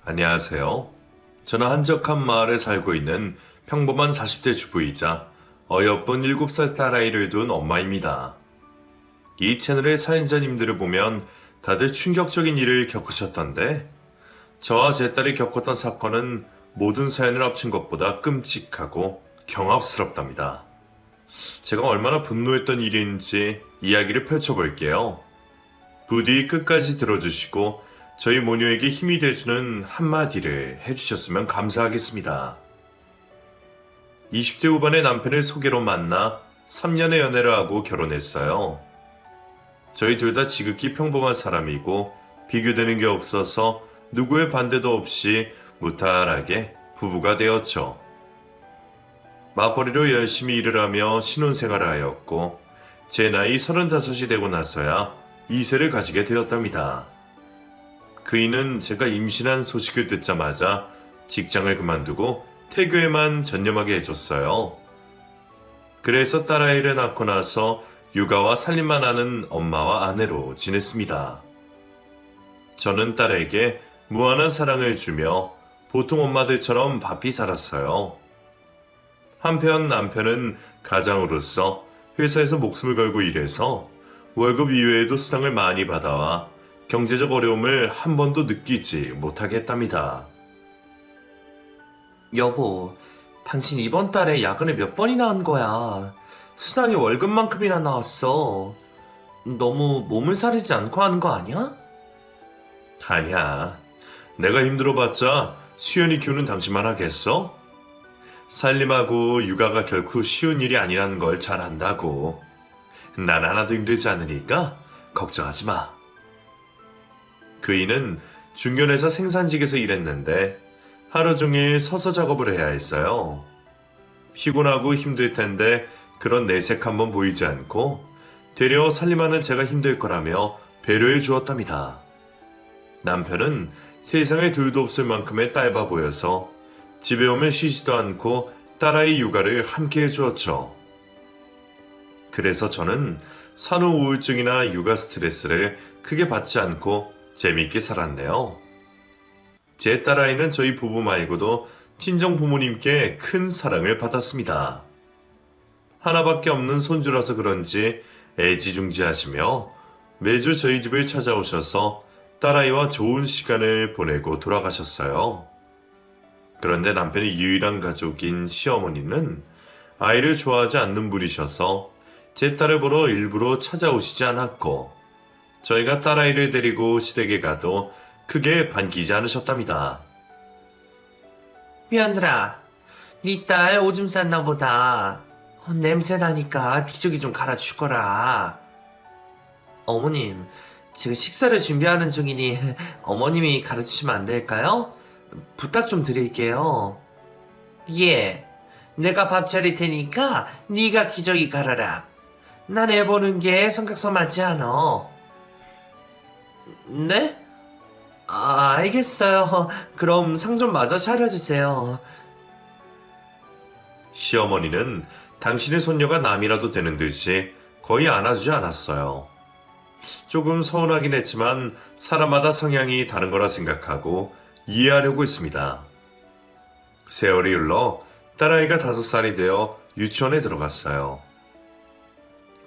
안녕하세요. 저는 한적한 마을에 살고 있는 평범한 40대 주부이자 어여쁜 7살 딸아이를 둔 엄마입니다. 이 채널의 사연자님들을 보면 다들 충격적인 일을 겪으셨던데, 저와 제 딸이 겪었던 사건은 모든 사연을 합친 것보다 끔찍하고 경압스럽답니다. 제가 얼마나 분노했던 일인지 이야기를 펼쳐볼게요. 부디 끝까지 들어주시고 저희 모녀에게 힘이 돼주는 한마디를 해주셨으면 감사하겠습니다. 20대 후반의 남편을 소개로 만나 3년의 연애를 하고 결혼했어요. 저희 둘 다 지극히 평범한 사람이고 비교되는 게 없어서 누구의 반대도 없이 무탈하게 부부가 되었죠. 맞벌이로 열심히 일을 하며 신혼생활을 하였고 제 나이 35이 되고 나서야 2세를 가지게 되었답니다. 그이는 제가 임신한 소식을 듣자마자 직장을 그만두고 태교에만 전념하게 해줬어요. 그래서 딸아이를 낳고 나서 육아와 살림만 하는 엄마와 아내로 지냈습니다. 저는 딸에게 무한한 사랑을 주며 보통 엄마들처럼 바삐 살았어요. 한편 남편은 가장으로서 회사에서 목숨을 걸고 일해서 월급 이외에도 수당을 많이 받아와 경제적 어려움을 한 번도 느끼지 못하게 했답니다. 여보, 당신 이번 달에 야근을 몇 번이나 한 거야? 수당이 월급만큼이나 나왔어. 너무 몸을 사리지 않고 하는 거 아니야? 아니야. 내가 힘들어봤자 수연이 키우는 당신만 하겠어? 살림하고 육아가 결코 쉬운 일이 아니라는 걸 잘 안다고. 난 하나도 힘들지 않으니까 걱정하지 마. 그이는 중견회사 생산직에서 일했는데 하루 종일 서서 작업을 해야 했어요. 피곤하고 힘들 텐데 그런 내색 한번 보이지 않고 되려 살림하는 제가 힘들 거라며 배려해 주었답니다. 남편은 세상에 둘도 없을 만큼의 딸바 보여서 집에 오면 쉬지도 않고 딸아이 육아를 함께 해주었죠. 그래서 저는 산후 우울증이나 육아 스트레스를 크게 받지 않고 재미있게 살았네요. 제 딸아이는 저희 부부 말고도 친정 부모님께 큰 사랑을 받았습니다. 하나밖에 없는 손주라서 그런지 애지중지하시며 매주 저희 집을 찾아오셔서 딸아이와 좋은 시간을 보내고 돌아가셨어요. 그런데 남편의 유일한 가족인 시어머니는 아이를 좋아하지 않는 분이셔서 제 딸을 보러 일부러 찾아오시지 않았고 저희가 딸아이를 데리고 시댁에 가도 크게 반기지 않으셨답니다. 며느라, 네 딸 오줌 쌌나 보다. 냄새 나니까 기저귀 좀 갈아주거라. 어머님, 지금 식사를 준비하는 중이니 어머님이 가르치시면 안 될까요? 부탁 좀 드릴게요. 예, 내가 밥 차릴 테니까 네가 기저귀 갈아라. 난 애 보는 게 성격서 맞지 않아. 네? 알겠어요. 그럼 상 좀 마저 차려주세요. 시어머니는 당신의 손녀가 남이라도 되는 듯이 거의 안아주지 않았어요. 조금 서운하긴 했지만 사람마다 성향이 다른 거라 생각하고 이해하려고 했습니다. 세월이 흘러 딸아이가 5살이 되어 유치원에 들어갔어요.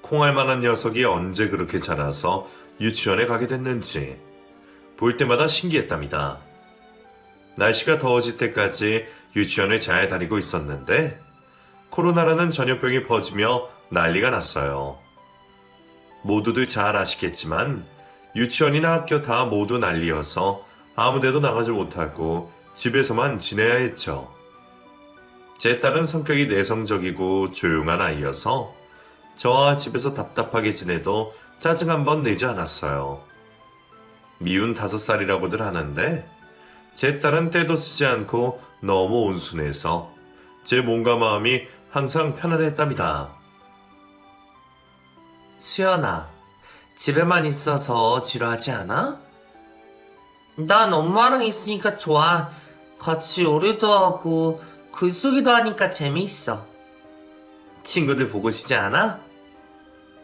콩알만한 녀석이 언제 그렇게 자라서 유치원에 가게 됐는지 볼 때마다 신기했답니다. 날씨가 더워질 때까지 유치원을 잘 다니고 있었는데 코로나라는 전염병이 퍼지며 난리가 났어요. 모두들 잘 아시겠지만 유치원이나 학교 다 모두 난리여서 아무데도 나가지 못하고 집에서만 지내야 했죠. 제 딸은 성격이 내성적이고 조용한 아이여서 저와 집에서 답답하게 지내도 짜증 한 번 내지 않았어요. 미운 5살이라고들 하는데 제 딸은 때도 쓰지 않고 너무 온순해서 제 몸과 마음이 항상 편안했답니다. 수연아, 집에만 있어서 지루하지 않아? 난 엄마랑 있으니까 좋아. 같이 요리도 하고 글쓰기도 하니까 재미있어. 친구들 보고 싶지 않아?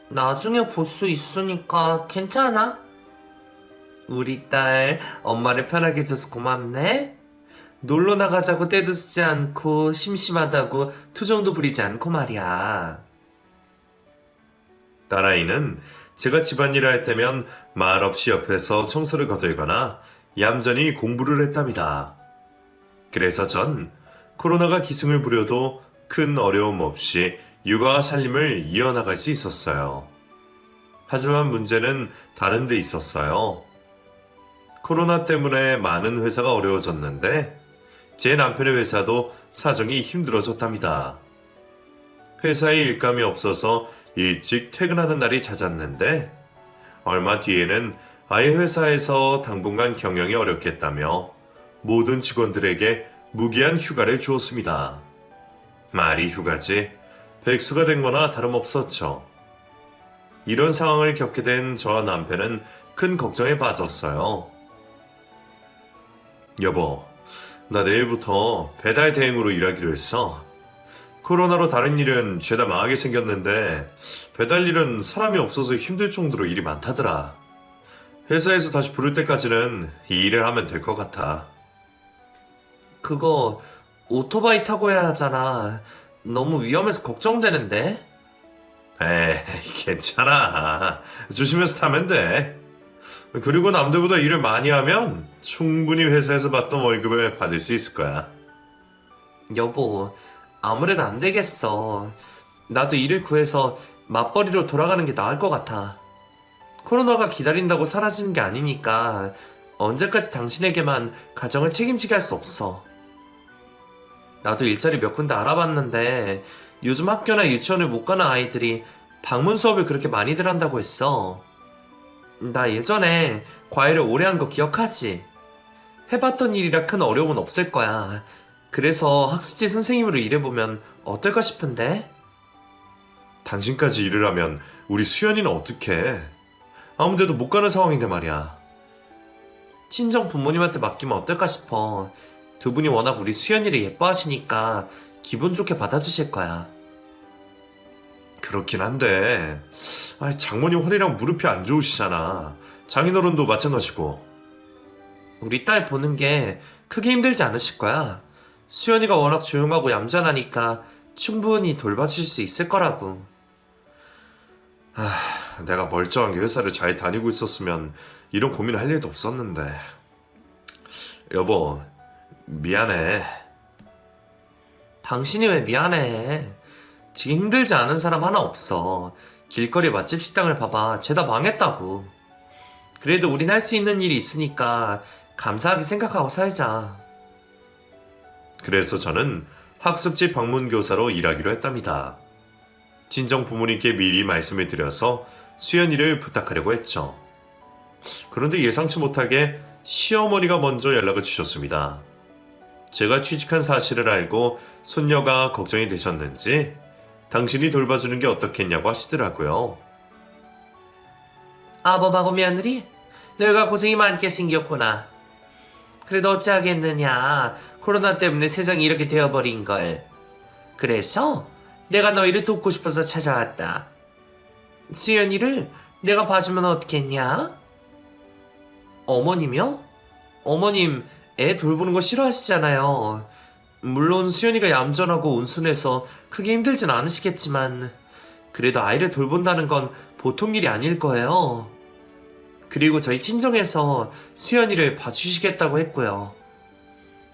나중에 볼 수 있으니까 괜찮아. 우리 딸 엄마를 편하게 해줘서 고맙네. 놀러 나가자고 떼도 쓰지 않고 심심하다고 투정도 부리지 않고 말이야. 딸아이는 제가 집안일을 할 때면 말없이 옆에서 청소를 거들거나 얌전히 공부를 했답니다. 그래서 전 코로나가 기승을 부려도 큰 어려움 없이 육아와 살림을 이어나갈 수 있었어요. 하지만 문제는 다른 데 있었어요. 코로나 때문에 많은 회사가 어려워졌는데 제 남편의 회사도 사정이 힘들어졌답니다. 회사에 일감이 없어서 일찍 퇴근하는 날이 잦았는데 얼마 뒤에는 아예 회사에서 당분간 경영이 어렵겠다며 모든 직원들에게 무기한 휴가를 주었습니다. 말이 휴가지 백수가 된 거나 다름없었죠. 이런 상황을 겪게 된 저와 남편은 큰 걱정에 빠졌어요. 여보, 나 내일부터 배달 대행으로 일하기로 했어. 코로나로 다른 일은 죄다 망하게 생겼는데 배달 일은 사람이 없어서 힘들 정도로 일이 많다더라. 회사에서 다시 부를 때까지는 이 일을 하면 될 것 같아. 그거 오토바이 타고 해야 하잖아. 너무 위험해서 걱정되는데. 에이, 괜찮아. 조심해서 타면 돼. 그리고 남들보다 일을 많이 하면 충분히 회사에서 받던 월급을 받을 수 있을 거야. 여보, 아무래도 안 되겠어. 나도 일을 구해서 맞벌이로 돌아가는 게 나을 것 같아. 코로나가 기다린다고 사라지는 게 아니니까 언제까지 당신에게만 가정을 책임지게 할 수 없어. 나도 일자리 몇 군데 알아봤는데 요즘 학교나 유치원을 못 가는 아이들이 방문 수업을 그렇게 많이들 한다고 했어. 나 예전에 과외를 오래 한 거 기억하지? 해봤던 일이라 큰 어려움은 없을 거야. 그래서 학습지 선생님으로 일해보면 어떨까 싶은데? 당신까지 일을 하면 우리 수연이는 어떡해? 아무데도 못 가는 상황인데 말이야. 친정 부모님한테 맡기면 어떨까 싶어. 두 분이 워낙 우리 수연이를 예뻐하시니까 기분 좋게 받아주실 거야. 그렇긴 한데 장모님 허리랑 무릎이 안 좋으시잖아. 장인어른도 마찬가지고. 우리 딸 보는 게 크게 힘들지 않으실 거야. 수연이가 워낙 조용하고 얌전하니까 충분히 돌봐주실 수 있을 거라고. 내가 멀쩡하게 회사를 잘 다니고 있었으면 이런 고민을 할 일도 없었는데. 여보, 미안해. 당신이 왜 미안해. 지금 힘들지 않은 사람 하나 없어. 길거리 맛집 식당을 봐봐. 죄다 망했다고. 그래도 우린 할 수 있는 일이 있으니까 감사하게 생각하고 살자. 그래서 저는 학습지 방문교사로 일하기로 했답니다. 친정 부모님께 미리 말씀을 드려서 수연이를 부탁하려고 했죠. 그런데 예상치 못하게 시어머니가 먼저 연락을 주셨습니다. 제가 취직한 사실을 알고 손녀가 걱정이 되셨는지 당신이 돌봐주는 게 어떻겠냐고 하시더라고요. 아범하고 며느리? 너희가 고생이 많게 생겼구나. 그래도 어찌하겠느냐. 코로나 때문에 세상이 이렇게 되어버린 걸. 그래서 내가 너희를 돕고 싶어서 찾아왔다. 수연이를 내가 봐주면 어떻겠냐? 어머님이요? 어머님 애 돌보는 거 싫어하시잖아요. 물론 수연이가 얌전하고 온순해서 크게 힘들진 않으시겠지만 그래도 아이를 돌본다는 건 보통 일이 아닐 거예요. 그리고 저희 친정에서 수연이를 봐주시겠다고 했고요.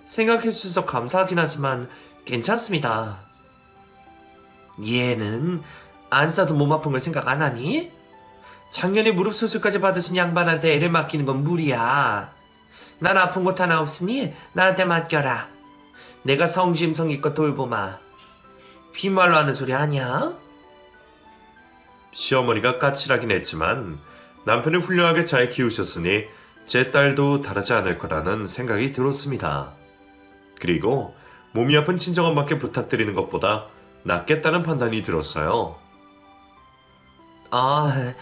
생각해주셔서 감사하긴 하지만 괜찮습니다. 얘는 안 싸도 몸 아픈 걸 생각 안 하니? 작년에 무릎 수술까지 받으신 양반한테 애를 맡기는 건 무리야. 난 아픈 곳 하나 없으니 나한테 맡겨라. 내가 성심성의껏 돌보마. 빈말로 하는 소리 아니야? 시어머니가 까칠하긴 했지만 남편을 훌륭하게 잘 키우셨으니 제 딸도 다르지 않을 거라는 생각이 들었습니다. 그리고 몸이 아픈 친정엄마께 부탁드리는 것보다 낫겠다는 판단이 들었어요. 아,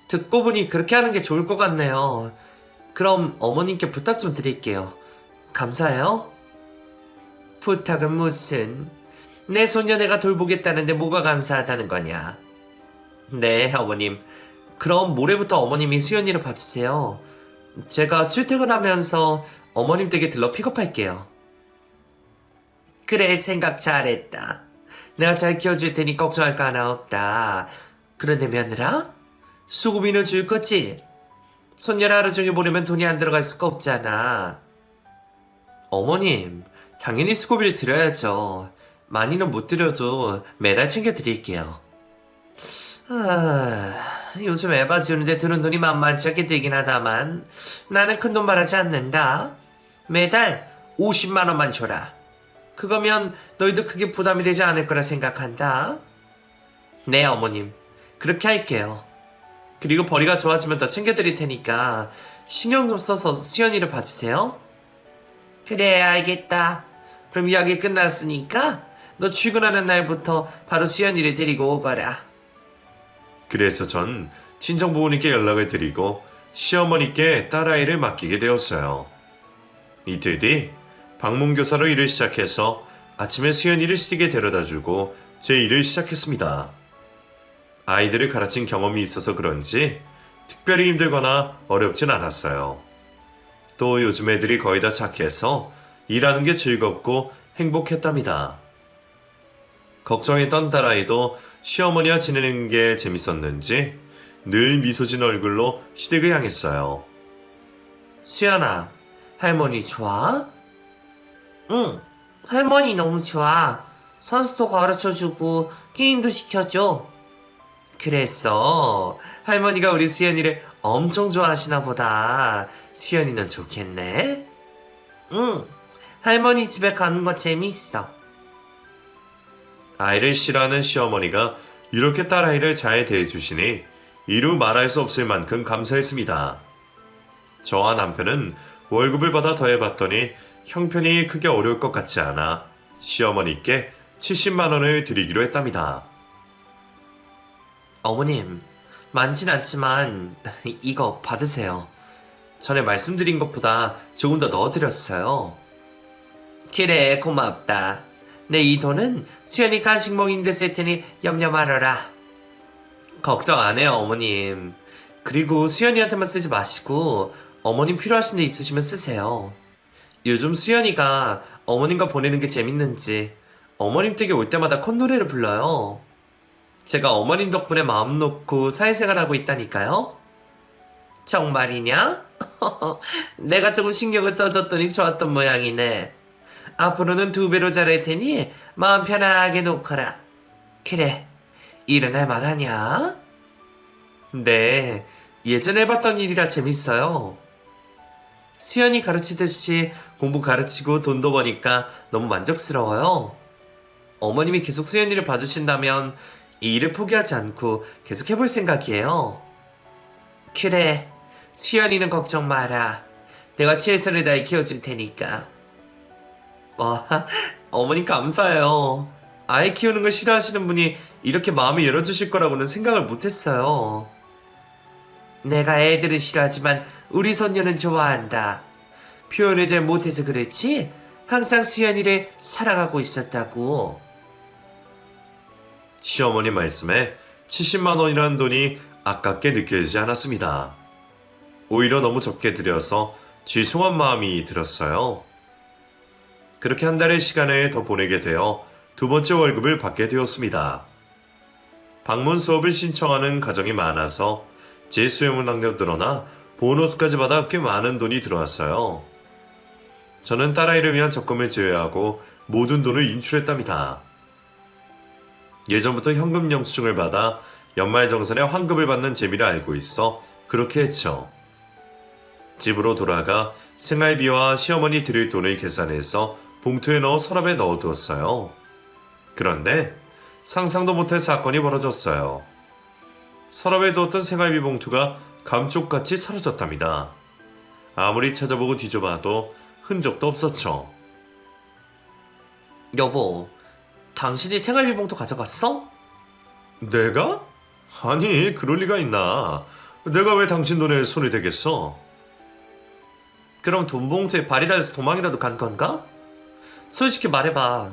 듣고 보니 그렇게 하는 게 좋을 것 같네요. 그럼 어머님께 부탁 좀 드릴게요. 감사해요. 부탁은 무슨? 내 손녀 내가 돌보겠다는데 뭐가 감사하다는 거냐? 네, 어머님. 그럼 모레부터 어머님이 수연이를 봐주세요. 제가 출퇴근하면서 어머님 댁에 들러 픽업할게요. 그래, 생각 잘했다. 내가 잘 키워줄 테니 걱정할 거 하나 없다. 그런데 며느라? 수고비는 줄 거지? 손녀를 하루 종일 보내면 돈이 안 들어갈 수가 없잖아. 어머님, 당연히 수고비를 드려야죠. 많이는 못 드려도 매달 챙겨드릴게요. 요즘 애 봐주는데 드는 돈이 만만치 않게 들긴 하다만 나는 큰돈 바라지 않는다. 매달 50만 원만 줘라. 그거면 너희도 크게 부담이 되지 않을 거라 생각한다. 네, 어머님. 그렇게 할게요. 그리고 벌이가 좋아지면 더 챙겨드릴 테니까 신경 좀 써서 수연이를 봐주세요. 그래, 알겠다. 그럼 이야기 끝났으니까 너 출근하는 날부터 바로 수연이를 데리고 오거라. 그래서 전 친정부모님께 연락을 드리고 시어머니께 딸아이를 맡기게 되었어요. 이틀 뒤 방문교사로 일을 시작해서 아침에 수연이를 시댁에 데려다주고 제 일을 시작했습니다. 아이들을 가르친 경험이 있어서 그런지 특별히 힘들거나 어렵진 않았어요. 또 요즘 애들이 거의 다 착해서 일하는 게 즐겁고 행복했답니다. 걱정했던 딸아이도 시어머니와 지내는 게 재밌었는지 늘 미소 진 얼굴로 시댁을 향했어요. 수연아, 할머니 좋아? 응, 할머니 너무 좋아. 선수도 가르쳐주고 게임도 시켜줘. 그랬어. 할머니가 우리 수연이를 엄청 좋아하시나 보다. 수연이는 좋겠네? 응, 할머니 집에 가는 거 재밌어. 아이를 싫어하는 시어머니가 이렇게 딸아이를 잘 대해주시니 이루 말할 수 없을 만큼 감사했습니다. 저와 남편은 월급을 받아 더해봤더니 형편이 크게 어려울 것 같지 않아 시어머니께 70만 원을 드리기로 했답니다. 어머님, 많진 않지만 이거 받으세요. 전에 말씀드린 것보다 조금 더 넣어드렸어요. 그래, 고맙다. 내 이 돈은 수연이 간식 먹이는데 쓸 테니 염려 말아라. 걱정 안 해요, 어머님. 그리고 수연이한테만 쓰지 마시고 어머님 필요하신 데 있으시면 쓰세요. 요즘 수연이가 어머님과 보내는 게 재밌는지 어머님 댁에 올 때마다 콧노래를 불러요. 제가 어머님 덕분에 마음 놓고 사회생활하고 있다니까요. 정말이냐? 내가 조금 신경을 써줬더니 좋았던 모양이네. 앞으로는 2배로 잘할 테니 마음 편하게 놓거라. 그래, 일은 할만하냐? 네, 예전에 해봤던 일이라 재밌어요. 수연이 가르치듯이 공부 가르치고 돈도 버니까 너무 만족스러워요. 어머님이 계속 수연이를 봐주신다면 이 일을 포기하지 않고 계속 해볼 생각이에요. 그래, 수연이는 걱정 마라. 내가 최선을 다해 키워줄 테니까. 어머님 감사해요. 아이 키우는 걸 싫어하시는 분이 이렇게 마음을 열어주실 거라고는 생각을 못했어요. 내가 애들은 싫어하지만 우리 손녀는 좋아한다. 표현을 잘 못해서 그렇지 항상 수연이를 사랑하고 있었다고. 시어머니 말씀에 70만 원이라는 돈이 아깝게 느껴지지 않았습니다. 오히려 너무 적게 드려서 죄송한 마음이 들었어요. 그렇게 한 달의 시간을 더 보내게 되어 2번째 월급을 받게 되었습니다. 방문 수업을 신청하는 가정이 많아서 제 수용량도 늘어나 보너스까지 받아 꽤 많은 돈이 들어왔어요. 저는 딸아이를 위한 적금을 제외하고 모든 돈을 인출했답니다. 예전부터 현금 영수증을 받아 연말정산에 환급을 받는 재미를 알고 있어 그렇게 했죠. 집으로 돌아가 생활비와 시어머니 드릴 돈을 계산해서 봉투에 넣어 서랍에 넣어두었어요. 그런데 상상도 못할 사건이 벌어졌어요. 서랍에 두었던 생활비 봉투가 감쪽같이 사라졌답니다. 아무리 찾아보고 뒤져봐도 흔적도 없었죠. 여보, 당신이 생활비 봉투 가져갔어? 내가? 아니, 그럴 리가 있나. 내가 왜 당신 돈에 손이 되겠어? 그럼 돈 봉투에 발이 달려서 도망이라도 간 건가? 솔직히 말해봐.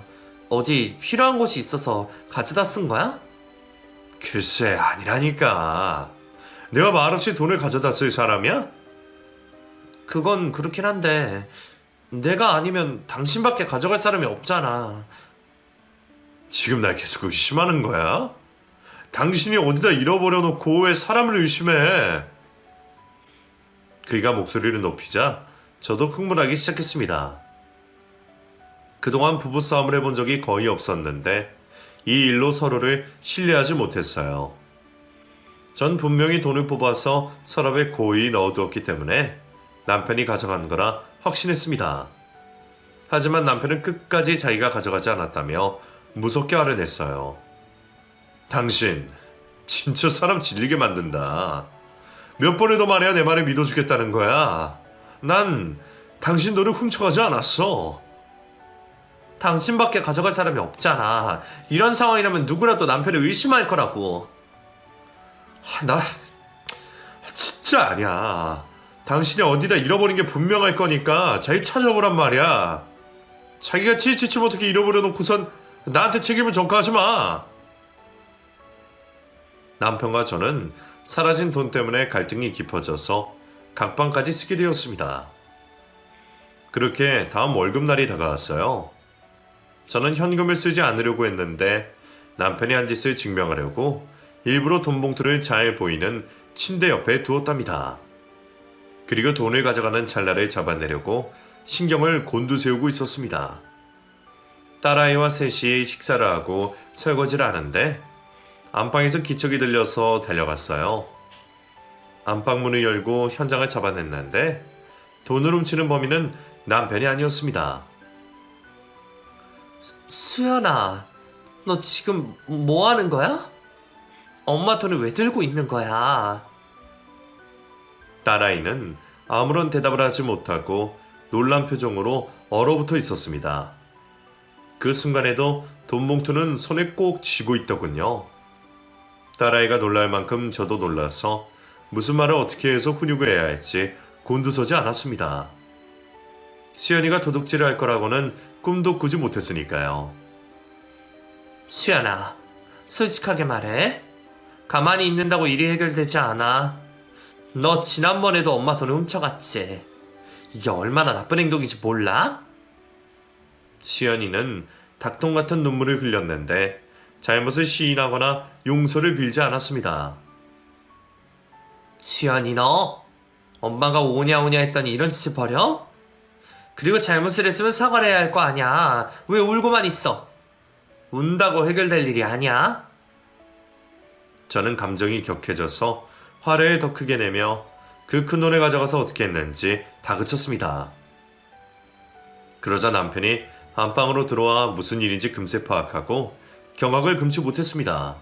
어디 필요한 곳이 있어서 가져다 쓴 거야? 글쎄, 아니라니까. 내가 말없이 돈을 가져다 쓸 사람이야? 그건 그렇긴 한데 내가 아니면 당신밖에 가져갈 사람이 없잖아. 지금 날 계속 의심하는 거야? 당신이 어디다 잃어버려 놓고 왜 사람을 의심해? 그이가 목소리를 높이자 저도 흥분하기 시작했습니다. 그동안 부부싸움을 해본 적이 거의 없었는데 이 일로 서로를 신뢰하지 못했어요. 전 분명히 돈을 뽑아서 서랍에 고이 넣어두었기 때문에 남편이 가져간 거라 확신했습니다. 하지만 남편은 끝까지 자기가 가져가지 않았다며 무섭게 화를 냈어요. 당신 진짜 사람 질리게 만든다. 몇 번을 더 말해야 내 말을 믿어주겠다는 거야. 난 당신 돈을 훔쳐가지 않았어. 당신밖에 가져갈 사람이 없잖아. 이런 상황이라면 누구라도 남편을 의심할 거라고. 나 진짜 아니야. 당신이 어디다 잃어버린 게 분명할 거니까 자기 찾아보란 말이야. 자기가 지치지 못하게 잃어버려 놓고선 나한테 책임을 전가하지 마. 남편과 저는 사라진 돈 때문에 갈등이 깊어져서 각방까지 쓰게 되었습니다. 그렇게 다음 월급날이 다가왔어요. 저는 현금을 쓰지 않으려고 했는데 남편이 한 짓을 증명하려고 일부러 돈 봉투를 잘 보이는 침대 옆에 두었답니다. 그리고 돈을 가져가는 찰나를 잡아내려고 신경을 곤두세우고 있었습니다. 딸아이와 셋이 식사를 하고 설거지를 하는데 안방에서 기척이 들려서 달려갔어요. 안방 문을 열고 현장을 잡아냈는데 돈을 훔치는 범인은 남편이 아니었습니다. 수연아, 너 지금 뭐 하는 거야? 엄마 돈을 왜 들고 있는 거야? 딸아이는 아무런 대답을 하지 못하고 놀란 표정으로 얼어붙어 있었습니다. 그 순간에도 돈 봉투는 손에 꼭 쥐고 있더군요. 딸아이가 놀랄 만큼 저도 놀라서 무슨 말을 어떻게 해서 훈육을 해야 할지 곤두서지 않았습니다. 수연이가 도둑질을 할 거라고는 꿈도 꾸지 못했으니까요. 수연아, 솔직하게 말해. 가만히 있는다고 일이 해결되지 않아. 너 지난번에도 엄마 돈을 훔쳐갔지. 이게 얼마나 나쁜 행동인지 몰라? 수연이는 닭똥 같은 눈물을 흘렸는데 잘못을 시인하거나 용서를 빌지 않았습니다. 수연이 너 엄마가 오냐오냐 했더니 이런 짓을 벌여? 그리고 잘못을 했으면 사과를 해야 할 거 아니야. 왜 울고만 있어? 운다고 해결될 일이 아니야. 저는 감정이 격해져서 화를 더 크게 내며 그 큰 돈을 가져가서 어떻게 했는지 다그쳤습니다. 그러자 남편이 안방으로 들어와 무슨 일인지 금세 파악하고 경악을 금치 못했습니다.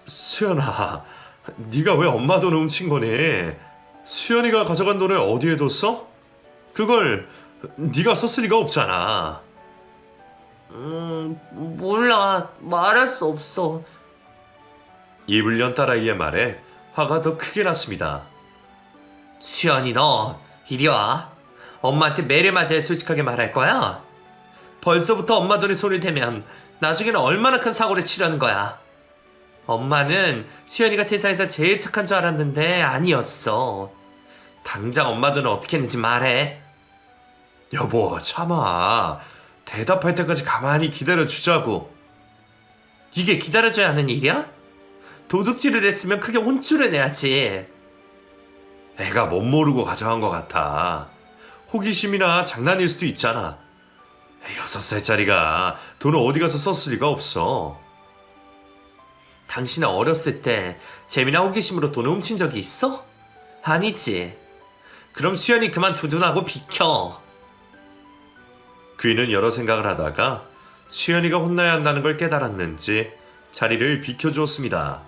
수연아, 네가 왜 엄마 돈을 훔친 거니? 수연이가 가져간 돈을 어디에 뒀어? 그걸 네가 썼을 리가 없잖아. 몰라. 말할 수 없어. 입을 연 딸아이의 말에 화가 더 크게 났습니다. 수연이 너 이리 와. 엄마한테 매를 맞아야 솔직하게 말할 거야. 벌써부터 엄마 돈에 손을 대면 나중에는 얼마나 큰 사고를 치려는 거야. 엄마는 수연이가 세상에서 제일 착한 줄 알았는데 아니었어. 당장 엄마 돈을 어떻게 했는지 말해. 여보, 참아. 대답할 때까지 가만히 기다려주자고. 이게 기다려줘야 하는 일이야? 도둑질을 했으면 크게 혼쭐을 내야지. 애가 못 모르고 가져간 것 같아. 호기심이나 장난일 수도 있잖아. 6살짜리가 돈을 어디 가서 썼을 리가 없어. 당신은 어렸을 때 재미나 호기심으로 돈을 훔친 적이 있어? 아니지. 그럼 수연이 그만 두둔하고 비켜. 그이는 여러 생각을 하다가 수연이가 혼나야 한다는 걸 깨달았는지 자리를 비켜주었습니다.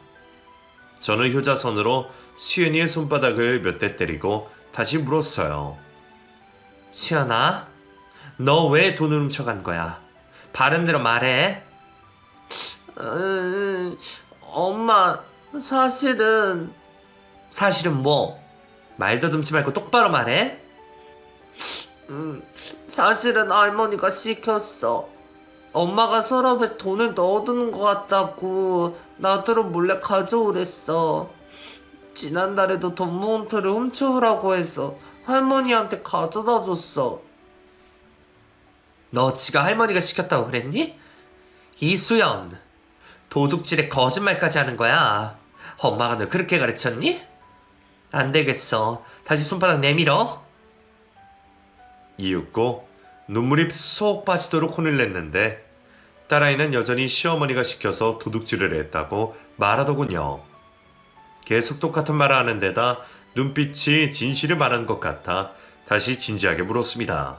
저는 효자손으로 수연이의 손바닥을 몇 대 때리고 다시 물었어요. 수연아, 너 왜 돈을 훔쳐간 거야? 바른 대로 말해. 엄마, 사실은 뭐? 말 더듬지 말고 똑바로 말해. 사실은 할머니가 시켰어. 엄마가 서랍에 돈을 넣어두는 것 같다고 나더러 몰래 가져오랬어. 지난달에도 돈 모은터를 훔쳐오라고 해서 할머니한테 가져다 줬어. 너 지가 할머니가 시켰다고 그랬니? 이수연, 도둑질에 거짓말까지 하는 거야. 엄마가 널 그렇게 가르쳤니? 안 되겠어. 다시 손바닥 내밀어. 이윽고 눈물이 쏙 빠지도록 혼을 냈는데 딸아이는 여전히 시어머니가 시켜서 도둑질을 했다고 말하더군요. 계속 똑같은 말을 하는 데다 눈빛이 진실을 말하는 것 같아 다시 진지하게 물었습니다.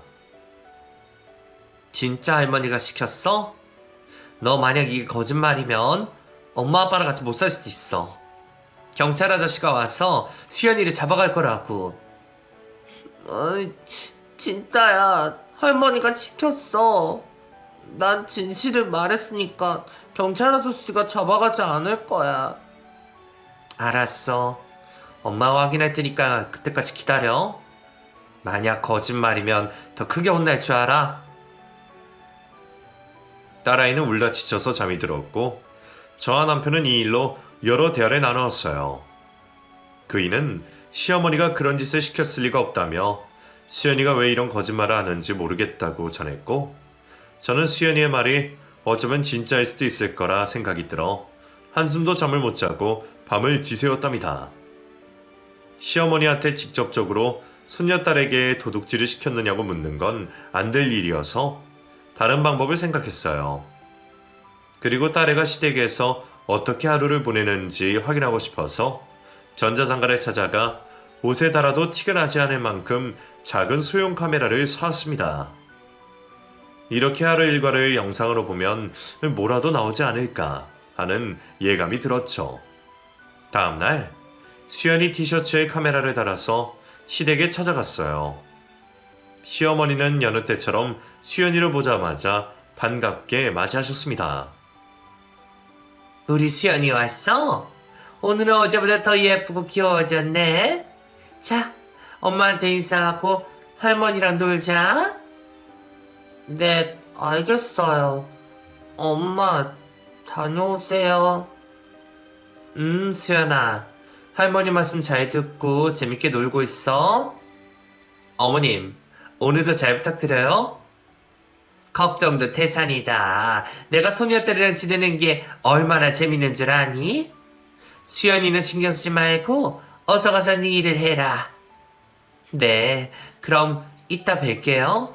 진짜 할머니가 시켰어? 너 만약 이게 거짓말이면 엄마 아빠랑 같이 못 살 수도 있어. 경찰 아저씨가 와서 수연이를 잡아갈 거라고. 어이, 진짜야. 할머니가 시켰어. 난 진실을 말했으니까 경찰 아저씨가 잡아가지 않을 거야. 알았어. 엄마가 확인할 테니까 그때까지 기다려. 만약 거짓말이면 더 크게 혼날 줄 알아. 딸아이는 울다 지쳐서 잠이 들었고 저와 남편은 이 일로 여러 대화를 나누었어요. 그이는 시어머니가 그런 짓을 시켰을 리가 없다며 수연이가 왜 이런 거짓말을 하는지 모르겠다고 전했고 저는 수연이의 말이 어쩌면 진짜일 수도 있을 거라 생각이 들어 한숨도 잠을 못 자고 밤을 지새웠답니다. 시어머니한테 직접적으로 손녀딸에게 도둑질을 시켰느냐고 묻는 건 안 될 일이어서 다른 방법을 생각했어요. 그리고 딸애가 시댁에서 어떻게 하루를 보내는지 확인하고 싶어서 전자상가를 찾아가 옷에 달아도 티가 나지 않을 만큼 작은 소형 카메라를 사왔습니다. 이렇게 하루 일과를 영상으로 보면 뭐라도 나오지 않을까 하는 예감이 들었죠. 다음날 수연이 티셔츠에 카메라를 달아서 시댁에 찾아갔어요. 시어머니는 여느 때처럼 수연이를 보자마자 반갑게 맞이하셨습니다. 우리 수연이 왔어? 오늘은 어제보다 더 예쁘고 귀여워졌네. 자, 엄마한테 인사하고 할머니랑 놀자. 네, 알겠어요. 엄마, 다녀오세요. 수연아. 할머니 말씀 잘 듣고 재밌게 놀고 있어. 어머님, 오늘도 잘 부탁드려요. 걱정도 태산이다. 내가 소녀딸이랑 지내는 게 얼마나 재밌는 줄 아니? 수연이는 신경 쓰지 말고 어서 가서 네 일을 해라. 네, 그럼 이따 뵐게요.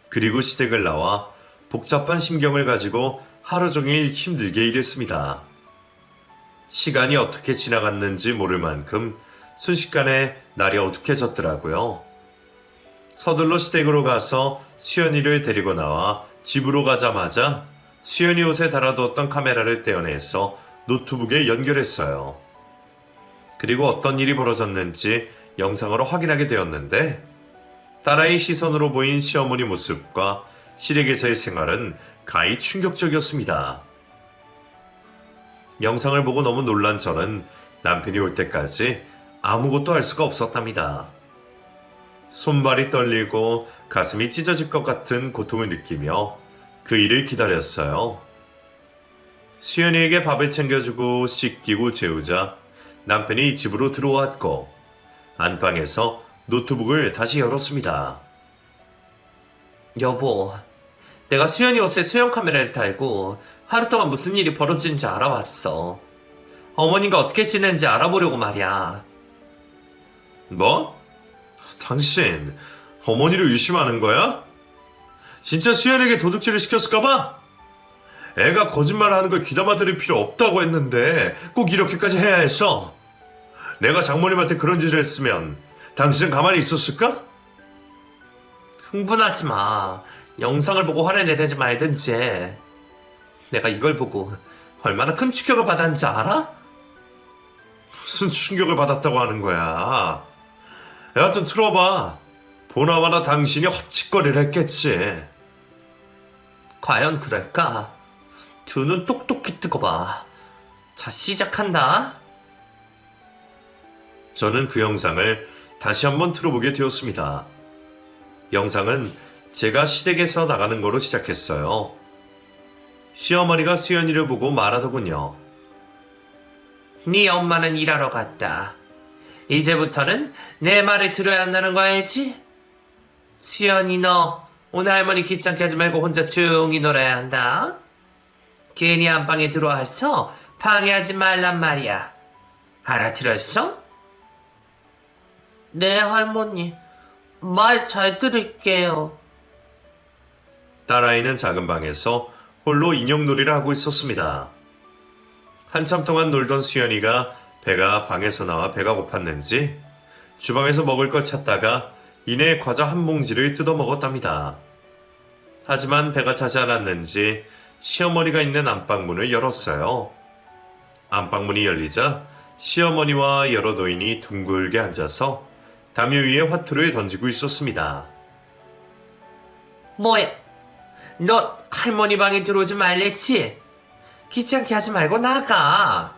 그리고 시댁을 나와 복잡한 심경을 가지고 하루 종일 힘들게 일했습니다. 시간이 어떻게 지나갔는지 모를 만큼 순식간에 날이 어둑해졌더라고요. 서둘러 시댁으로 가서 수연이를 데리고 나와 집으로 가자마자 수연이 옷에 달아두었던 카메라를 떼어내서 노트북에 연결했어요. 그리고 어떤 일이 벌어졌는지 영상으로 확인하게 되었는데 딸아이 시선으로 보인 시어머니 모습과 시댁에서의 생활은 가히 충격적이었습니다. 영상을 보고 너무 놀란 저는 남편이 올 때까지 아무것도 할 수가 없었답니다. 손발이 떨리고 가슴이 찢어질 것 같은 고통을 느끼며 그 일을 기다렸어요. 수연이에게 밥을 챙겨주고 씻기고 재우자 남편이 집으로 들어왔고 안방에서 노트북을 다시 열었습니다. 여보, 내가 수연이 옷에 소형 카메라를 달고 하루 동안 무슨 일이 벌어지는지 알아왔어. 어머니가 어떻게 지내는지 알아보려고 말이야. 뭐? 당신 어머니를 의심하는 거야? 진짜 수연에게 도둑질을 시켰을까봐? 애가 거짓말을 하는 걸 귀담아 들을 필요 없다고 했는데 꼭 이렇게까지 해야 했어? 내가 장모님한테 그런 짓을 했으면 당신은 가만히 있었을까? 흥분하지 마. 영상을 보고 화를 내든지 말든지. 내가 이걸 보고 얼마나 큰 충격을 받았는지 알아? 무슨 충격을 받았다고 하는 거야? 여하튼 틀어봐. 보나마나 당신이 헛짓거리를 했겠지. 과연 그럴까? 두 눈 똑똑히 뜨고 봐. 자, 시작한다. 저는 그 영상을 다시 한번 틀어보게 되었습니다. 영상은 제가 시댁에서 나가는 거로 시작했어요. 시어머니가 수연이를 보고 말하더군요. 네 엄마는 일하러 갔다. 이제부터는 내 말을 들어야 한다는 거 알지? 수연이 너 오늘 할머니 귀찮게 하지 말고 혼자 조용히 놀아야 한다. 괜히 안방에 들어와서 방해하지 말란 말이야. 알아들었어? 네, 할머니. 말 잘 들을게요. 딸아이는 작은 방에서 홀로 인형놀이를 하고 있었습니다. 한참 동안 놀던 수연이가 배가 방에서 나와 배가 고팠는지 주방에서 먹을 걸 찾다가 이내 과자 한 봉지를 뜯어 먹었답니다. 하지만 배가 차지 않았는지 시어머니가 있는 안방문을 열었어요. 안방문이 열리자 시어머니와 여러 노인이 둥글게 앉아서 담요 위에 화투를 던지고 있었습니다. 뭐야? 너 할머니 방에 들어오지 말랬지? 귀찮게 하지 말고 나가.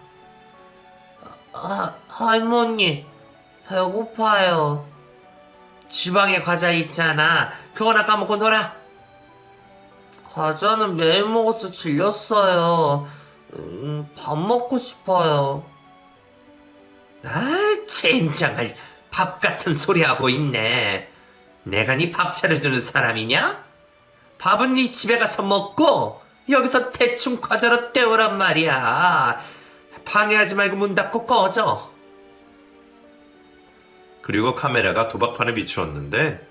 할머니, 배고파요. 주방에 과자 있잖아. 그거나 까먹고 놀아. 과자는 매일 먹어서 질렸어요. 밥 먹고 싶어요. 젠장할 밥 같은 소리 하고 있네. 내가 네 밥 차려주는 사람이냐? 밥은 네 집에 가서 먹고 여기서 대충 과자로 때우란 말이야. 방해하지 말고 문 닫고 꺼져. 그리고 카메라가 도박판에 비추었는데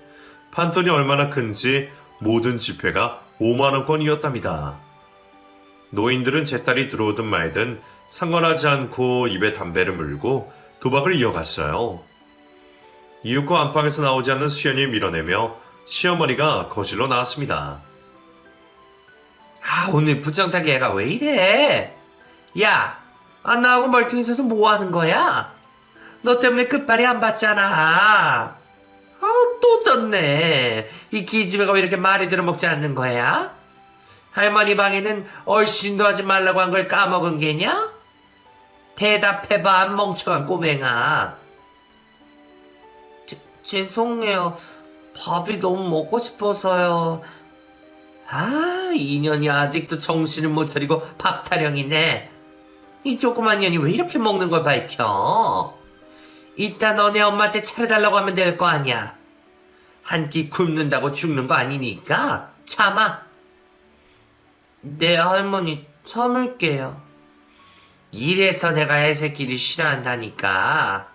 판돈이 얼마나 큰지 모든 지폐가 5만원권이었답니다. 노인들은 제 딸이 들어오든 말든 상관하지 않고 입에 담배를 물고 도박을 이어갔어요. 이윽고 안방에서 나오지 않는 수연이를 밀어내며 시어머니가 거실로 나왔습니다. 오늘 부정타기 애가 왜 이래? 야, 안 나오고 멀뚱히 서서 뭐 하는 거야? 너 때문에 끝발이 안 봤잖아. 또 졌네. 이 기집애가 왜 이렇게 말이 들어먹지 않는 거야? 할머니 방에는 얼씬도 하지 말라고 한 걸 까먹은 게냐? 대답해봐, 멍청한 꼬맹아. 죄송해요. 밥이 너무 먹고 싶어서요. 이년이 아직도 정신을 못 차리고 밥 타령이네. 이 조그만 년이 왜 이렇게 먹는 걸 밝혀? 이따 너네 엄마한테 차려달라고 하면 될 거 아니야. 한 끼 굶는다고 죽는 거 아니니까 참아. 네, 할머니, 참을게요. 이래서 내가 애새끼를 싫어한다니까.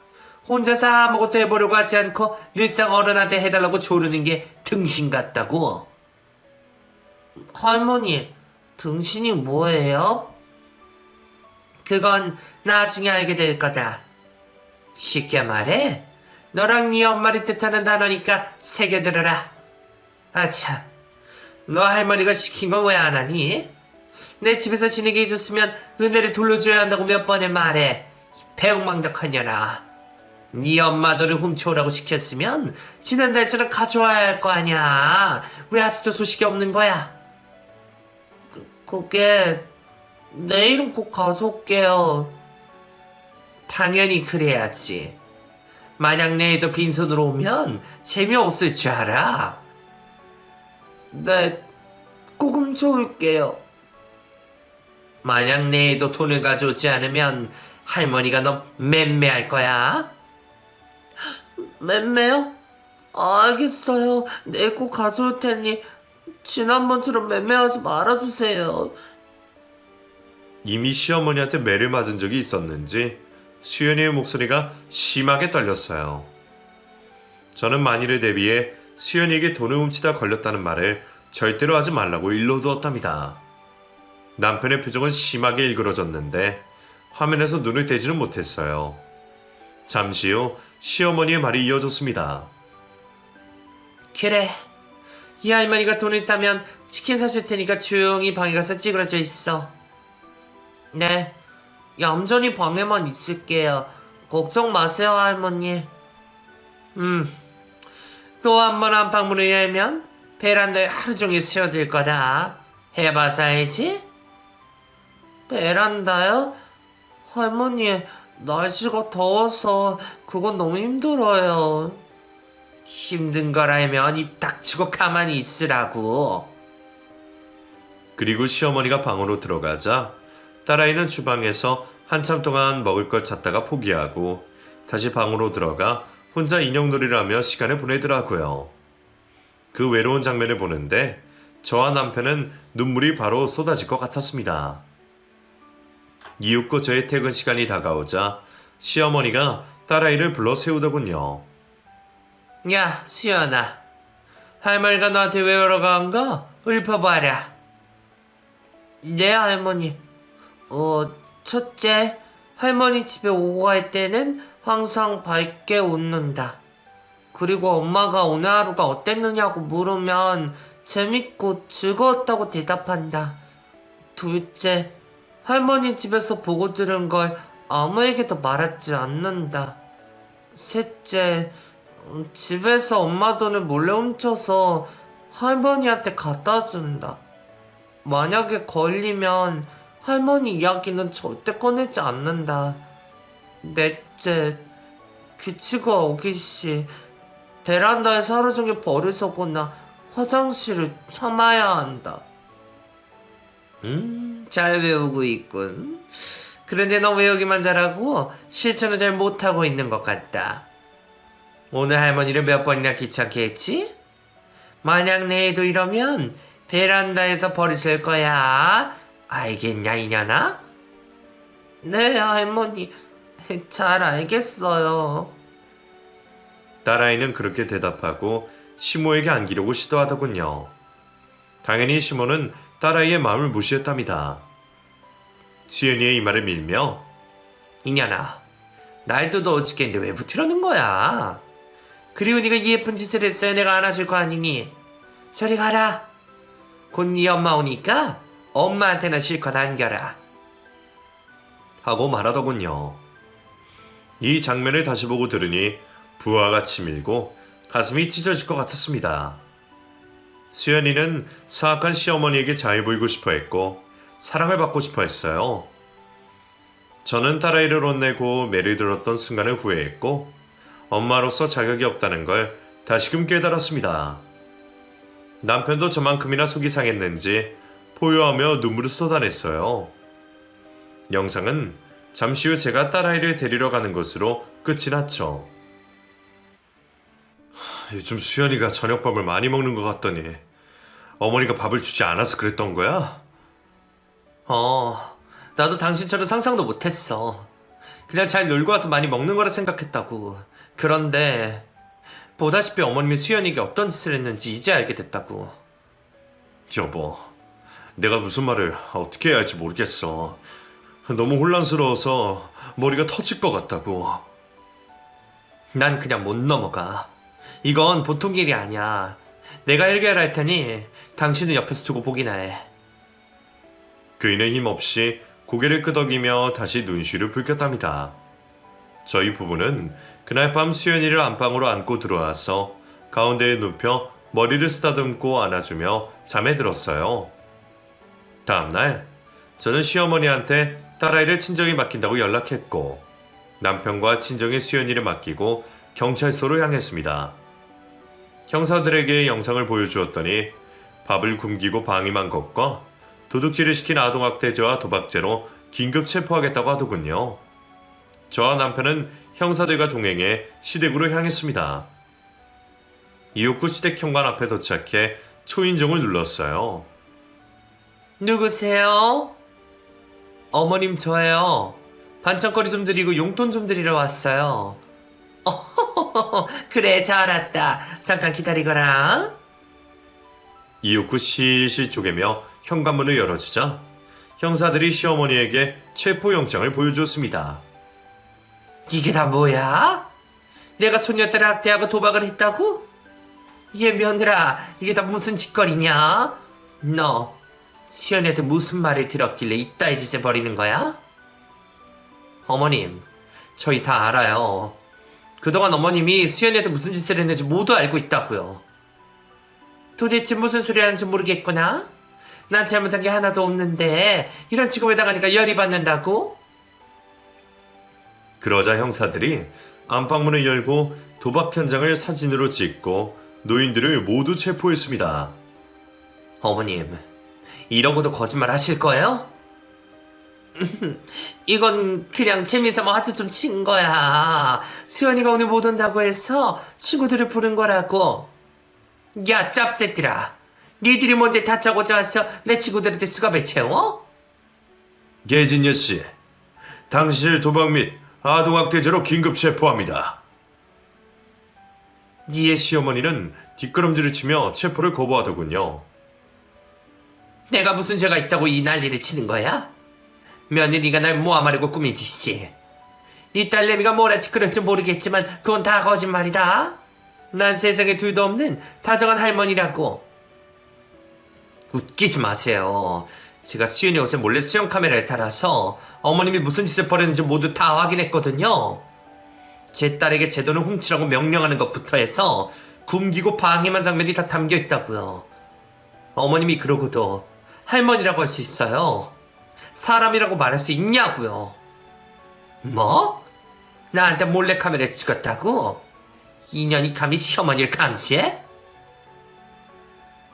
혼자서 아무것도 해보려고 하지 않고 일상 어른한테 해달라고 조르는 게 등신 같다고. 할머니, 등신이 뭐예요? 그건 나중에 알게 될 거다. 쉽게 말해, 너랑 네 엄마를 뜻하는 단어니까 새겨들어라. 아차, 너 할머니가 시킨 건 왜 안 하니? 내 집에서 지내게 해줬으면 은혜를 돌려줘야 한다고 몇 번을 말해. 배웅망덕한 년아. 네 엄마 돈을 훔쳐오라고 시켰으면 지난달처럼 가져와야 할 거 아니야. 왜 아직도 소식이 없는 거야? 그게 내일은 꼭 가져올게요. 당연히 그래야지. 만약 내일도 빈손으로 오면 재미없을 줄 알아. 네, 꼭 훔쳐올게요. 만약 내일도 돈을 가져오지 않으면 할머니가 너 맴매할 거야. 맴매요? 알겠어요. 내일 꼭 가져올 테니 지난번처럼 맴매하지 말아주세요. 이미 시어머니한테 매를 맞은 적이 있었는지 수연이의 목소리가 심하게 떨렸어요. 저는 만일에 대비해 수연이에게 돈을 훔치다 걸렸다는 말을 절대로 하지 말라고 일러두었답니다. 남편의 표정은 심하게 일그러졌는데 화면에서 눈을 떼지는 못했어요. 잠시 후 시어머니의 말이 이어졌습니다. 그래, 이 할머니가 돈을 따면 치킨 사줄 테니까 조용히 방에 가서 찌그러져 있어. 네, 얌전히 방에만 있을게요. 걱정 마세요, 할머니. 또 한 번 안방문을 열면 베란다에 하루 종일 스며들 거다. 해봐서 알지? 베란다요? 할머니, 날씨가 더워서 그건 너무 힘들어요. 힘든 걸 알면 입 닥치고 가만히 있으라고. 그리고 시어머니가 방으로 들어가자 딸아이는 주방에서 한참 동안 먹을 것 찾다가 포기하고 다시 방으로 들어가 혼자 인형놀이를 하며 시간을 보내더라고요. 그 외로운 장면을 보는데 저와 남편은 눈물이 바로 쏟아질 것 같았습니다. 이윽고 저의 퇴근 시간이 다가오자 시어머니가 딸아이를 불러 세우더군요. 야, 수연아. 할머니가 너한테 왜 오러 간 거? 읊어봐라. 네, 할머니. 첫째, 할머니 집에 오고 갈 때는 항상 밝게 웃는다. 그리고 엄마가 오늘 하루가 어땠느냐고 물으면 재밌고 즐거웠다고 대답한다. 둘째, 할머니 집에서 보고 들은 걸 아무에게도 말하지 않는다. 셋째, 집에서 엄마 돈을 몰래 훔쳐서 할머니한테 갖다 준다. 만약에 걸리면 할머니 이야기는 절대 꺼내지 않는다. 넷째, 규칙을 어기시 베란다에서 하루 종일 벌을 서거나 화장실을 참아야 한다. 잘 외우고 있군. 그런데 너 외우기만 잘하고 실천을 잘 못하고 있는 것 같다. 오늘 할머니를 몇 번이나 귀찮게 했지? 만약 내일도 이러면 베란다에서 벌을 쓸 거야. 알겠냐, 이년아? 네, 할머니. 잘 알겠어요. 딸아이는 그렇게 대답하고 시모에게 안기려고 시도하더군요. 당연히 시모는 딸아이의 마음을 무시했답니다. 수연이의 이 말을 밀며 이년아, 날도 더워 죽겠는데 왜 붙으려는 거야? 그리고 네가 이 예쁜 짓을 했어야 내가 안아줄 거 아니니? 저리 가라. 곧 네 엄마 오니까 엄마한테나 실컷 안겨라. 하고 말하더군요. 이 장면을 다시 보고 들으니 부하가 치밀고 가슴이 찢어질 것 같았습니다. 수연이는 사악한 시어머니에게 잘 보이고 싶어 했고 사랑을 받고 싶어 했어요. 저는 딸아이를 혼내고 매를 들었던 순간을 후회했고 엄마로서 자격이 없다는 걸 다시금 깨달았습니다. 남편도 저만큼이나 속이 상했는지 포효하며 눈물을 쏟아냈어요. 영상은 잠시 후 제가 딸아이를 데리러 가는 것으로 끝이 났죠. 요즘 수연이가 저녁밥을 많이 먹는 것 같더니 어머니가 밥을 주지 않아서 그랬던 거야? 나도 당신처럼 상상도 못했어. 그냥 잘 놀고 와서 많이 먹는 거라 생각했다고. 그런데 보다시피 어머님이 수연이에게 어떤 짓을 했는지 이제 알게 됐다고. 여보, 내가 무슨 말을 어떻게 해야 할지 모르겠어. 너무 혼란스러워서 머리가 터질 것 같다고. 난 그냥 못 넘어가. 이건 보통 일이 아니야. 내가 해결할 테니 당신은 옆에서 두고 보기나 해. 그이는 힘없이 고개를 끄덕이며 다시 눈시울을 붉혔답니다. 저희 부부는 그날 밤 수연이를 안방으로 안고 들어와서 가운데에 눕혀 머리를 쓰다듬고 안아주며 잠에 들었어요. 다음날 저는 시어머니한테 딸아이를 친정에 맡긴다고 연락했고 남편과 친정에 수연이를 맡기고 경찰서로 향했습니다. 형사들에게 영상을 보여주었더니 밥을 굶기고 방임한 것과 도둑질을 시킨 아동학대죄와 도박죄로 긴급 체포하겠다고 하더군요. 저와 남편은 형사들과 동행해 시댁으로 향했습니다. 이윽고 시댁 현관 앞에 도착해 초인종을 눌렀어요. 누구세요? 어머님 저예요. 반찬거리 좀 드리고 용돈 좀 드리러 왔어요. 그래 잘 왔다. 잠깐 기다리거라. 이윽고 실실 쪼개며 현관문을 열어주자 형사들이 시어머니에게 체포영장을 보여주었습니다. 이게 다 뭐야? 내가 소녀딸을 학대하고 도박을 했다고? 얘 며느라 이게 다 무슨 짓거리냐? 너 수연이한테 무슨 말을 들었길래 이따위 짓을 벌이는 거야? 어머님 저희 다 알아요. 그동안 어머님이 수연이한테 무슨 짓을 했는지 모두 알고 있다고요. 도대체 무슨 소리 하는지 모르겠구나? 난 잘못한 게 하나도 없는데 이런 취급을 당하니까 열이 받는다고? 그러자 형사들이 안방문을 열고 도박 현장을 사진으로 찍고 노인들을 모두 체포했습니다. 어머님 이러고도 거짓말 하실 거예요? 이건 그냥 재미삼아 하트 좀 친 거야. 수연이가 오늘 못 온다고 해서 친구들을 부른 거라고. 야, 짭새들아. 니들이 뭔데 다짜고짜 와서 내 친구들한테 수갑을 채워? 계진여 씨, 당신을 도박 및 아동학대죄로 긴급 체포합니다. 니의 시어머니는 뒷걸음질을 치며 체포를 거부하더군요. 내가 무슨 죄가 있다고 이 난리를 치는 거야? 며느리가 날 모함하려고 꾸민 짓이지. 네 딸내미가 뭐라지 그럴지 모르겠지만 그건 다 거짓말이다. 난 세상에 둘도 없는 다정한 할머니라고. 웃기지 마세요. 제가 수연이 옷에 몰래 수영 카메라를 달아서 어머님이 무슨 짓을 벌였는지 모두 다 확인했거든요. 제 딸에게 제 돈을 훔치라고 명령하는 것부터 해서 굶기고 방해만 장면이 다 담겨 있다고요. 어머님이 그러고도 할머니라고 할 수 있어요. 사람이라고 말할 수 있냐고요. 뭐? 나한테 몰래 카메라를 찍었다고? 인연이 감히 시어머니를 감시해?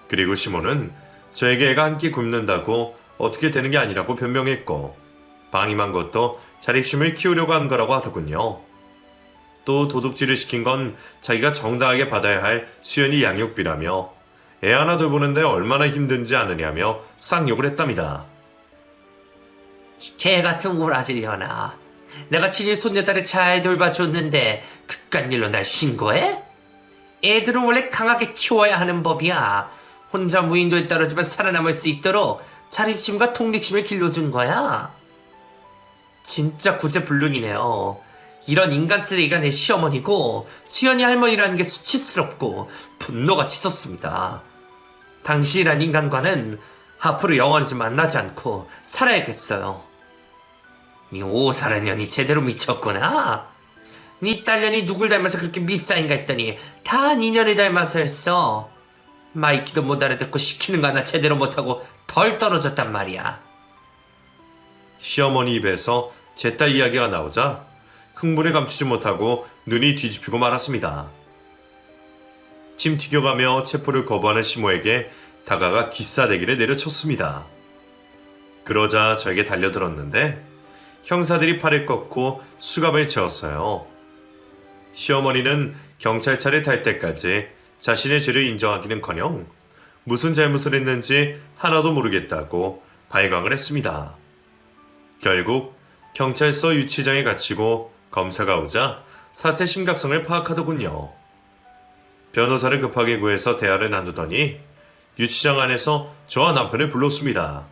그리고 시몬은 저에게 애가 한 끼 굶는다고 어떻게 되는 게 아니라고 변명했고 방임한 것도 자립심을 키우려고 한 거라고 하더군요. 또 도둑질을 시킨 건 자기가 정당하게 받아야 할 수연이 양육비라며 애 하나 돌보는데 얼마나 힘든지 아느냐며 쌍욕을 했답니다. 개 같은 오라질려나. 내가 친히 손녀딸을 잘 돌봐줬는데 그깟 일로 날 신고해? 애들은 원래 강하게 키워야 하는 법이야. 혼자 무인도에 떨어지면 살아남을 수 있도록 자립심과 독립심을 길러준 거야. 진짜 구제불능이네요. 이런 인간 쓰레기가 내 시어머니고 수연이 할머니라는 게 수치스럽고 분노가 치솟습니다. 당신이란 인간과는 앞으로 영원히 좀 만나지 않고 살아야겠어요. 이 오사라년이 제대로 미쳤구나. 네 딸년이 누굴 닮아서 그렇게 밉상인가 했더니 다 니년을 닮아서 했어. 마이키도 못 알아듣고 시키는 거 하나 제대로 못하고 덜 떨어졌단 말이야. 시어머니 입에서 제 딸 이야기가 나오자 흥분을 감추지 못하고 눈이 뒤집히고 말았습니다. 짐 튀겨가며 체포를 거부하는 시모에게 다가가 기싸대기를 내려쳤습니다. 그러자 저에게 달려들었는데 형사들이 팔을 꺾고 수갑을 채웠어요. 시어머니는 경찰차를 탈 때까지 자신의 죄를 인정하기는커녕 무슨 잘못을 했는지 하나도 모르겠다고 발광을 했습니다. 결국 경찰서 유치장에 갇히고 검사가 오자 사태 심각성을 파악하더군요. 변호사를 급하게 구해서 대화를 나누더니 유치장 안에서 저와 남편을 불렀습니다.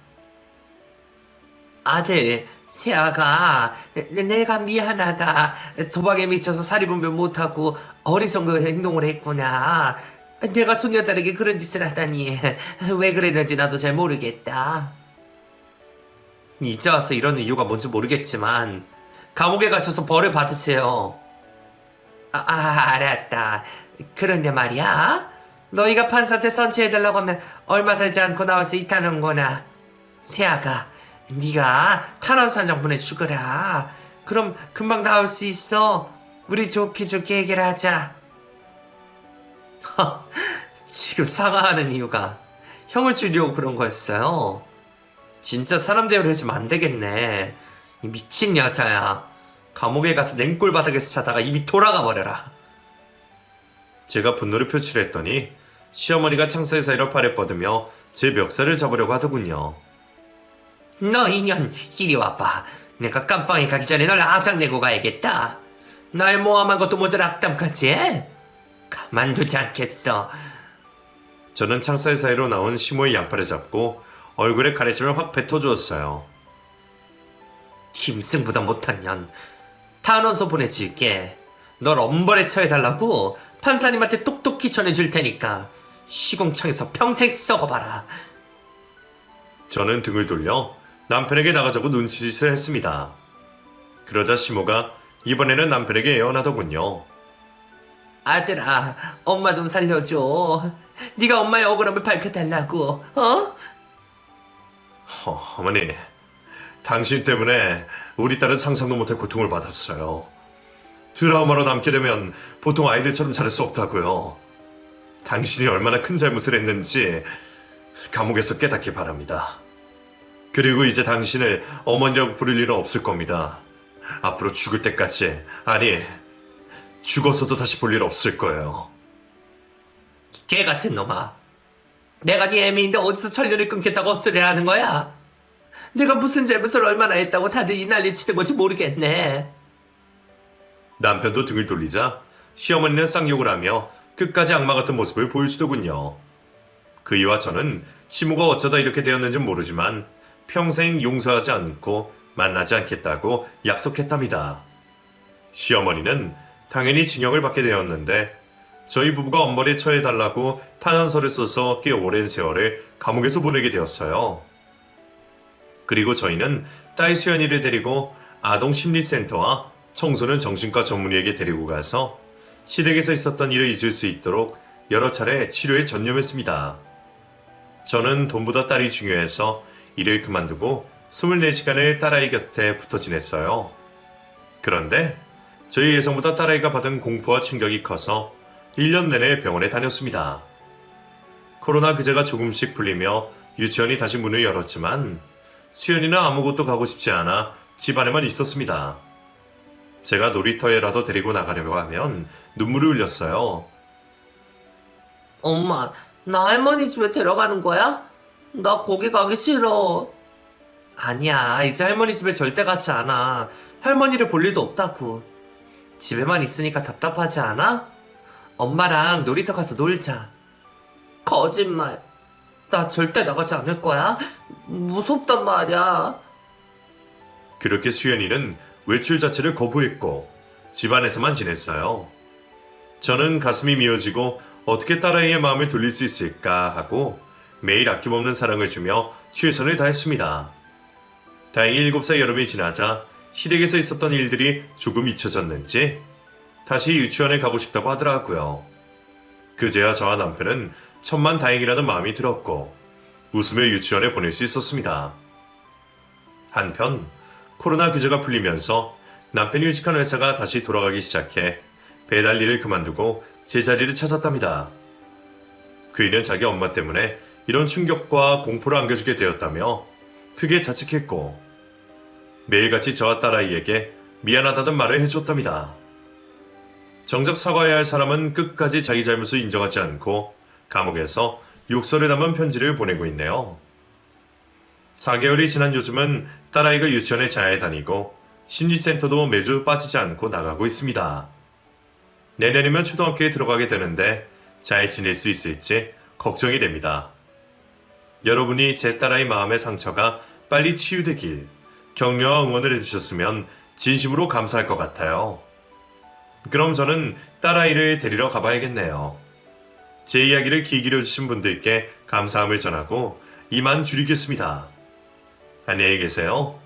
아들, 세아가 내가 미안하다. 도박에 미쳐서 사리분별 못하고 어리석은 행동을 했구나. 내가 손녀딸에게 그런 짓을 하다니 왜 그랬는지 나도 잘 모르겠다. 이제 와서 이런 이유가 뭔지 모르겠지만 감옥에 가셔서 벌을 받으세요. 알았다. 그런데 말이야, 너희가 판사한테 선처해달라고 하면 얼마 살지 않고 나올 수 있다는구나. 세아가 네가 탄원서 한 장 보내주거라. 그럼 금방 나올 수 있어. 우리 좋게 얘기를 하자. 지금 사과하는 이유가 형을 주려고 그런 거였어요. 진짜 사람 대우를 해주면 안 되겠네. 이 미친 여자야. 감옥에 가서 냉골 바닥에서 자다가 입이 돌아가 버려라. 제가 분노를 표출했더니 시어머니가 창살 사이로 팔을 뻗으며 제 멱살을 잡으려고 하더군요. 너 인연 이리 와봐. 내가 깜빵에 가기 전에 널 아작내고 가야겠다. 날 모함한 것도 모자라 악담까지 해? 가만두지 않겠어. 저는 창살 사이로 나온 시모의 양팔을 잡고 얼굴에 가래침을 확 뱉어주었어요. 짐승보다 못한 년. 탄원서 보내줄게. 널 엄벌에 처해달라고 판사님한테 똑똑히 전해줄 테니까 시궁창에서 평생 썩어봐라. 저는 등을 돌려 남편에게 나가자고 눈치짓을 했습니다. 그러자 시모가 이번에는 남편에게 애원하더군요. 아들아, 엄마 좀 살려줘. 네가 엄마의 억울함을 밝혀달라고. 어? 어머니, 당신 때문에 우리 딸은 상상도 못할 고통을 받았어요. 트라우마로 남게 되면 보통 아이들처럼 자랄 수 없다고요. 당신이 얼마나 큰 잘못을 했는지 감옥에서 깨닫기 바랍니다. 그리고 이제 당신을 어머니라고 부를 일은 없을 겁니다. 앞으로 죽을 때까지, 아니, 죽어서도 다시 볼 일 없을 거예요. 개 같은 놈아. 내가 네 애미인데 어디서 천년을 끊겠다고 헛소리를 하는 거야? 내가 무슨 잘못을 얼마나 했다고 다들 이 난리 치는 건지 모르겠네. 남편도 등을 돌리자 시어머니는 쌍욕을 하며 끝까지 악마 같은 모습을 보여주더군요. 그이와 저는 시무가 어쩌다 이렇게 되었는지 모르지만 평생 용서하지 않고 만나지 않겠다고 약속했답니다. 시어머니는 당연히 징역을 받게 되었는데 저희 부부가 엄벌에 처해달라고 탄원서를 써서 꽤 오랜 세월을 감옥에서 보내게 되었어요. 그리고 저희는 딸 수연이를 데리고 아동심리센터와 청소년 정신과 전문의에게 데리고 가서 시댁에서 있었던 일을 잊을 수 있도록 여러 차례 치료에 전념했습니다. 저는 돈보다 딸이 중요해서 일을 그만두고 24시간을 딸아이 곁에 붙어 지냈어요. 그런데 저희 예상보다 딸아이가 받은 공포와 충격이 커서 1년 내내 병원에 다녔습니다. 코로나 규제가 조금씩 풀리며 유치원이 다시 문을 열었지만 수연이는 아무것도 가고 싶지 않아 집 안에만 있었습니다. 제가 놀이터에라도 데리고 나가려고 하면 눈물을 흘렸어요. 엄마, 나 할머니 집에 데려가는 거야? 나 거기 가기 싫어. 아니야, 이제 할머니 집에 절대 가지 않아. 할머니를 볼 일도 없다고. 집에만 있으니까 답답하지 않아? 엄마랑 놀이터 가서 놀자. 거짓말. 나 절대 나가지 않을 거야. 무섭단 말이야. 그렇게 수연이는 외출 자체를 거부했고 집안에서만 지냈어요. 저는 가슴이 미어지고 어떻게 딸아이의 마음을 돌릴 수 있을까 하고 매일 아낌없는 사랑을 주며 최선을 다했습니다. 다행히 7살 여름이 지나자 시댁에서 있었던 일들이 조금 잊혀졌는지 다시 유치원에 가고 싶다고 하더라고요. 그제야 저와 남편은 천만다행이라는 마음이 들었고 웃으며 유치원에 보낼 수 있었습니다. 한편 코로나 규제가 풀리면서 남편이 휴직한 회사가 다시 돌아가기 시작해 배달 일을 그만두고 제자리를 찾았답니다. 그이는 자기 엄마 때문에 이런 충격과 공포를 안겨주게 되었다며 크게 자책했고 매일같이 저와 딸아이에게 미안하다는 말을 해줬답니다. 정작 사과해야 할 사람은 끝까지 자기 잘못을 인정하지 않고 감옥에서 욕설을 담은 편지를 보내고 있네요. 4개월이 지난 요즘은 딸아이가 유치원에 잘 다니고 심리센터도 매주 빠지지 않고 나가고 있습니다. 내년이면 초등학교에 들어가게 되는데 잘 지낼 수 있을지 걱정이 됩니다. 여러분이 제 딸아이 마음의 상처가 빨리 치유되길 격려와 응원을 해주셨으면 진심으로 감사할 것 같아요. 그럼 저는 딸아이를 데리러 가봐야겠네요. 제 이야기를 귀 기울여주신 분들께 감사함을 전하고 이만 줄이겠습니다. 안녕히 계세요.